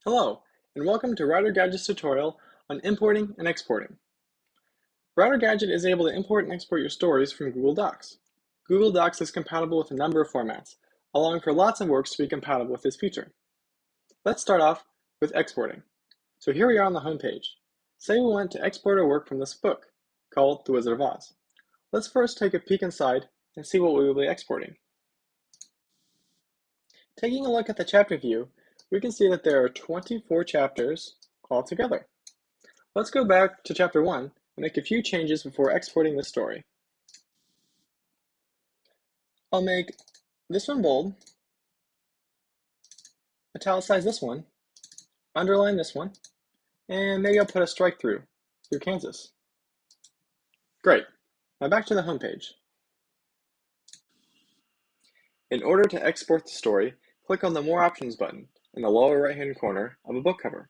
Hello, and welcome to Router Gadget's tutorial on importing and exporting. Router Gadget is able to import and export your stories from Google Docs. Google Docs is compatible with a number of formats, allowing for lots of works to be compatible with this feature. Let's start off with exporting. So here we are on the home page. Say we want to export a work from this book, called The Wizard of Oz. Let's first take a peek inside and see what we will be exporting. Taking a look at the chapter view, we can see that there are 24 chapters altogether. Let's go back to chapter 1 and make a few changes before exporting the story. I'll make this one bold, italicize this one, underline this one, and maybe I'll put a strike through Kansas. Great. Now back to the home page. In order to export the story, click on the More Options button in the lower right-hand corner of a book cover.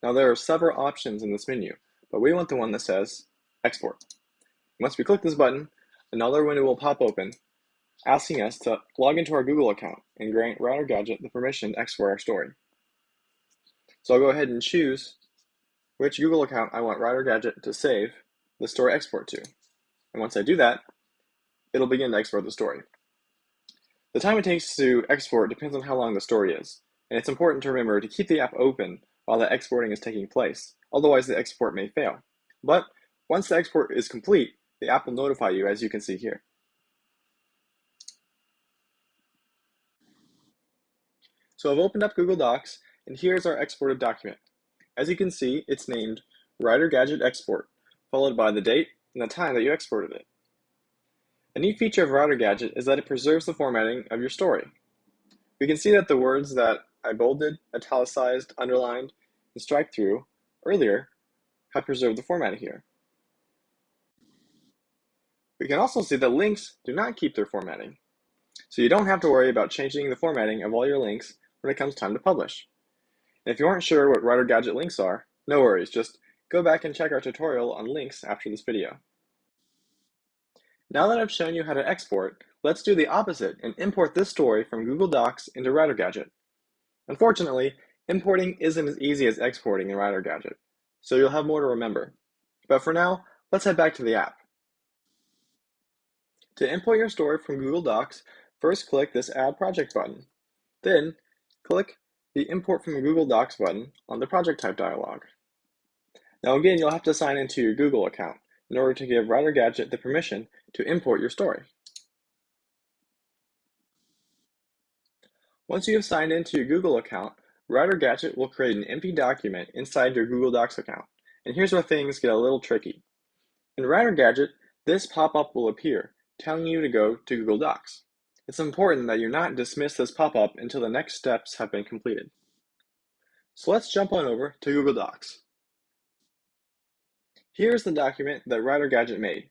Now there are several options in this menu, but we want the one that says Export. Once we click this button, another window will pop open, asking us to log into our Google account and grant Router Gadget the permission to export our story. So I'll go ahead and choose which Google account I want Router Gadget to save the story export to. And once I do that, it'll begin to export the story. The time it takes to export depends on how long the story is, and it's important to remember to keep the app open while the exporting is taking place, otherwise the export may fail. But once the export is complete, the app will notify you, as you can see here. So I've opened up Google Docs, and here's our exported document. As you can see, it's named Router Gadget Export, followed by the date and the time that you exported it. A neat feature of Router Gadget is that it preserves the formatting of your story. We can see that the words that I bolded, italicized, underlined, and strike through earlier have preserved the formatting here. We can also see that links do not keep their formatting, so you don't have to worry about changing the formatting of all your links when it comes time to publish. And if you aren't sure what Router Gadget links are, no worries, just go back and check our tutorial on links after this video. Now that I've shown you how to export, let's do the opposite and import this story from Google Docs into Router Gadget. Unfortunately, importing isn't as easy as exporting in Router Gadget, so you'll have more to remember. But for now, let's head back to the app. To import your story from Google Docs, first click this Add Project button. Then, click the Import from Google Docs button on the Project Type dialog. Now again, you'll have to sign into your Google account in order to give Router Gadget the permission to import your story. Once you have signed into your Google account, Router Gadget will create an empty document inside your Google Docs account. And here's where things get a little tricky. In Router Gadget, this pop-up will appear, telling you to go to Google Docs. It's important that you not dismiss this pop-up until the next steps have been completed. So let's jump on over to Google Docs. Here's the document that Router Gadget made.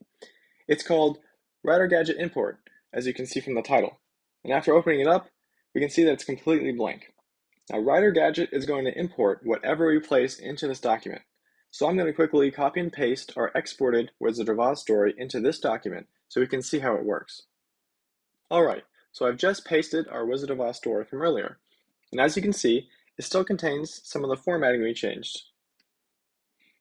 It's called Router Gadget Import, as you can see from the title. And after opening it up, we can see that it's completely blank. Now Router Gadget is going to import whatever we place into this document. So I'm going to quickly copy and paste our exported Wizard of Oz story into this document so we can see how it works. Alright, so I've just pasted our Wizard of Oz story from earlier. And as you can see, it still contains some of the formatting we changed.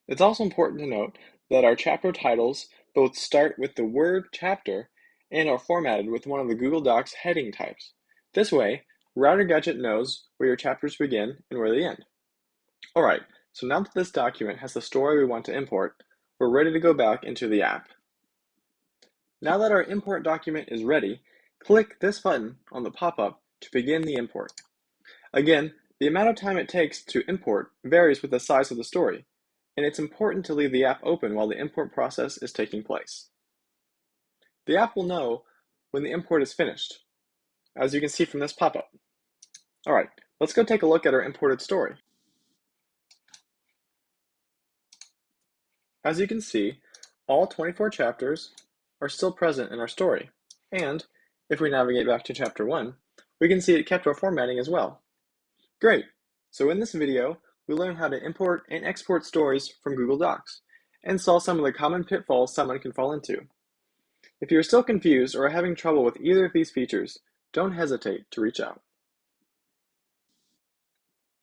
It's also important to note that our chapter titles both start with the word chapter and are formatted with one of the Google Docs heading types. This way, Router Gadget knows where your chapters begin and where they end. Alright, so now that this document has the story we want to import, we're ready to go back into the app. Now that our import document is ready, click this button on the pop-up to begin the import. Again, the amount of time it takes to import varies with the size of the story, and it's important to leave the app open while the import process is taking place. The app will know when the import is finished, as you can see from this pop-up. Alright, let's go take a look at our imported story. As you can see, all 24 chapters are still present in our story, and if we navigate back to chapter 1, we can see it kept our formatting as well. Great! So in this video, we learned how to import and export stories from Google Docs, and saw some of the common pitfalls someone can fall into. If you're still confused or are having trouble with either of these features, don't hesitate to reach out.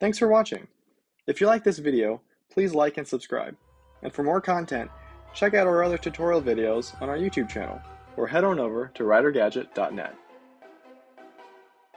Thanks for watching. If you like this video, please like and subscribe. And for more content, check out our other tutorial videos on our YouTube channel, or head on over to ridergadget.net.